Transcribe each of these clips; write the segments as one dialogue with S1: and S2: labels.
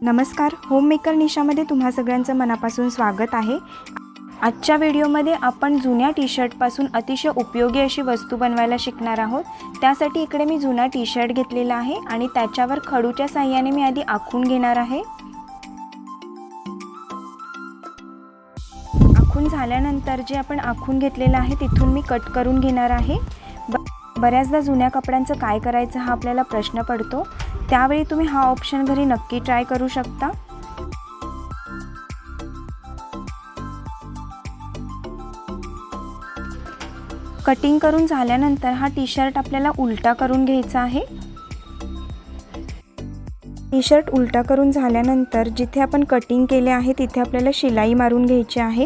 S1: नमस्कार, होममेकर निशामध्ये तुम्हा सगळ्यांचं मनापासून स्वागत आहे। आजच्या व्हिडिओमध्ये आपण जुन्या टी-शर्टपासून अतिशय उपयोगी अशी वस्तू बनवायला शिकणार आहोत। त्यासाठी इकडे मी जुना टी-शर्ट घेतलेला आहे आणि त्याच्यावर खडूच्या साहाय्याने मी आधी आखून घेणार आहे। आखून झाल्यानंतर जे आपण आखून घेतलेलं आहे तिथून मी कट करून घेणार आहे। बऱ्याचदा जुन्या कपड्यांचं काय करायचं हा आपल्याला प्रश्न पडतो, त्यावेळी तुम्ही हा ऑप्शन घरी नक्की ट्राय करू शकता। कटिंग करून झाल्यानंतर हा टी-शर्ट आपल्याला उलटा करून घ्यायचा आहे। टी-शर्ट उलटा करून झाल्यानंतर जिथे आपण कटिंग केले आहे तिथे आपल्याला शिलाई मारून घ्यायची आहे।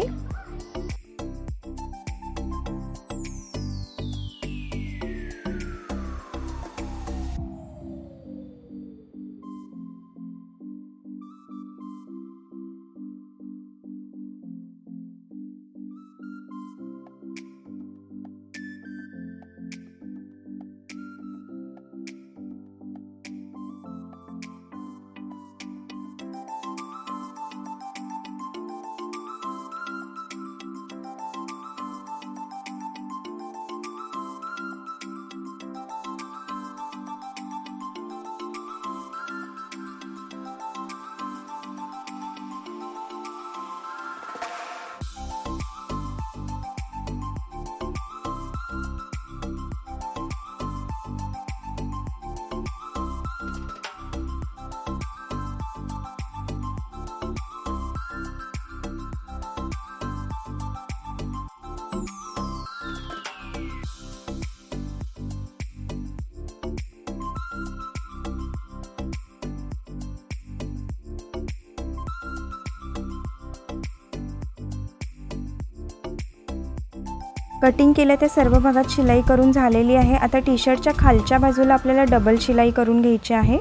S1: कटिंग केल्या त्या सर्व भागात शिलाई करून झालेली आहे। आता टी-शर्टच्या खालच्या बाजूला आपल्याला डबल शिलाई करून घ्यायची आहे।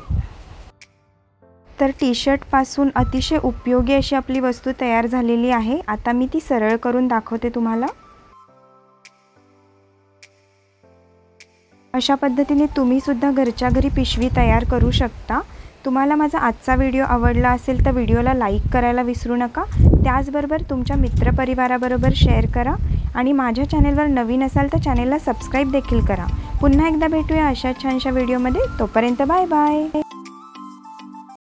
S1: तर टी-शर्ट पासून अतिशय उपयोगी अशी आपली वस्तू तयार झालेली आहे। आता मी ती सरळ करून दाखवते तुम्हाला। अशा पद्धतीने तुम्ही सुद्धा घरच्या घरी पिशवी तयार करू शकता। तुम्हाला माझा आजचा व्हिडिओ आवडला असेल तर व्हिडिओला लाईक करायला विसरू नका। त्याचबरोबर तुमच्या मित्रपरिवाराबरोबर शेअर करा आणि माझ्या चॅनेलवर नवीन असाल तर चॅनेलला सबस्क्राईब देखील करा। पुन्हा एकदा भेटूया अशा छानशा व्हिडिओमध्ये। तोपर्यंत बाय बाय।